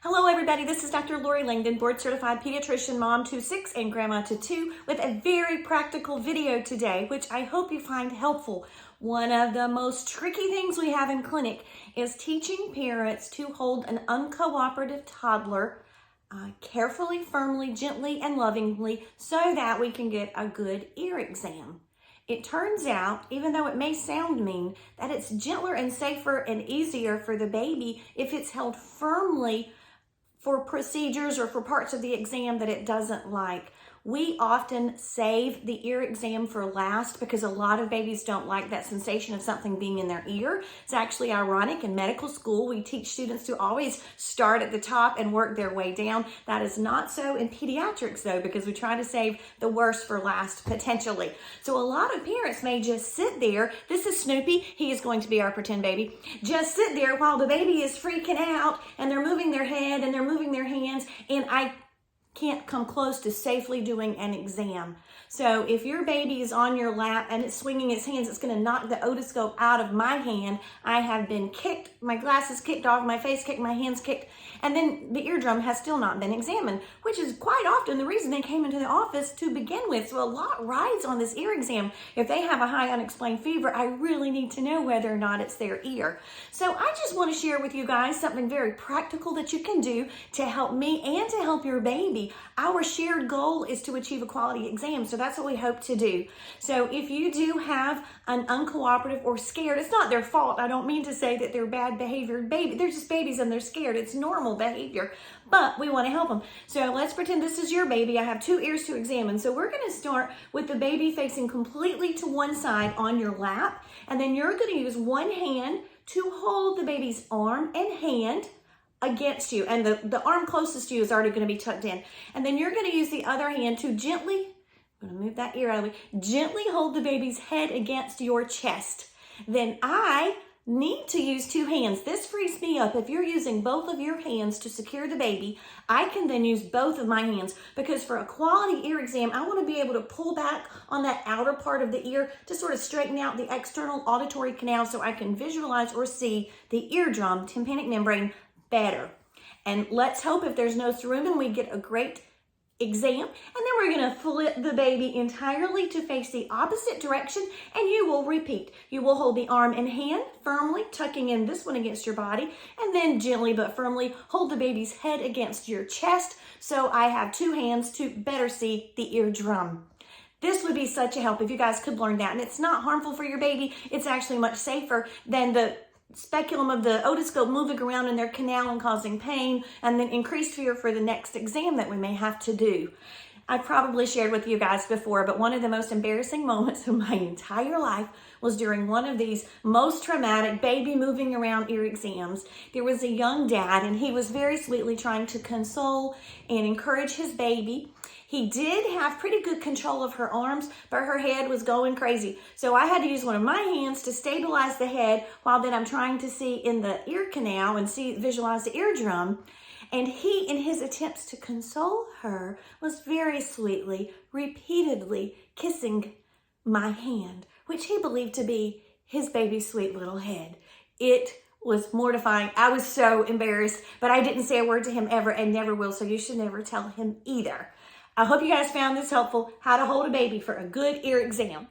Hello everybody, this is Dr. Lori Langdon, board certified pediatrician, mom to 6 and grandma to 2, with a very practical video today, which I hope you find helpful. One of the most tricky things we have in clinic is teaching parents to hold an uncooperative toddler carefully, firmly, gently, and lovingly so that we can get a good ear exam. It turns out, even though it may sound mean, that it's gentler and safer and easier for the baby if it's held firmly for procedures or for parts of the exam that it doesn't like. We often save the ear exam for last because a lot of babies don't like that sensation of something being in their ear. It's actually ironic. In medical school, we teach students to always start at the top and work their way down. That is not so in pediatrics though, because we try to save the worst for last potentially. So a lot of parents may just sit there. This is Snoopy. He is going to be our pretend baby. Just sit there while the baby is freaking out and they're moving their head and they're moving their hands, and I can't come close to safely doing an exam. So if your baby is on your lap and it's swinging its hands, it's going to knock the otoscope out of my hand. I have been kicked, my glasses kicked off, my face kicked, my hands kicked, and then the eardrum has still not been examined, which is quite often the reason they came into the office to begin with. So a lot rides on this ear exam. If they have a high unexplained fever, I really need to know whether or not it's their ear. So I just want to share with you guys something very practical that you can do to help me and to help your baby. Our shared goal is to achieve a quality exam, so that's what we hope to do. So if you do have an uncooperative or scared, it's not their fault. I don't mean to say that they're bad behaviored baby. They're just babies and they're scared. It's normal behavior, but we want to help them. So let's pretend this is your baby. I have 2 ears to examine. So we're going to start with the baby facing completely to one side on your lap, and then you're going to use one hand to hold the baby's arm and hand against you, and the arm closest to you is already going to be tucked in, and then you're going to use the other hand to gently, I'm going to move that ear out of the way, gently hold the baby's head against your chest. Then I need to use 2 hands. This frees me up. If you're using both of your hands to secure the baby, I can then use both of my hands, because for a quality ear exam, I want to be able to pull back on that outer part of the ear to sort of straighten out the external auditory canal so I can visualize or see the eardrum, tympanic membrane, better. And let's hope if there's no cerumen, we get a great exam. And then we're going to flip the baby entirely to face the opposite direction, and you will repeat. You will hold the arm and hand firmly, tucking in this one against your body, and then gently but firmly hold the baby's head against your chest, so I have 2 hands to better see the eardrum. This would be such a help if you guys could learn that. And it's not harmful for your baby. It's actually much safer than the speculum of the otoscope moving around in their canal and causing pain, and then increased fear for the next exam that we may have to do. I probably shared with you guys before, but one of the most embarrassing moments of my entire life was during one of these most traumatic baby moving around ear exams. There was a young dad, and he was very sweetly trying to console and encourage his baby. He did have pretty good control of her arms, but her head was going crazy. So I had to use one of my hands to stabilize the head while then I'm trying to see in the ear canal and visualize the eardrum. And he, in his attempts to console her, was very sweetly, repeatedly kissing my hand, which he believed to be his baby's sweet little head. It was mortifying. I was so embarrassed, but I didn't say a word to him ever and never will, so you should never tell him either. I hope you guys found this helpful, how to hold a baby for a good ear exam.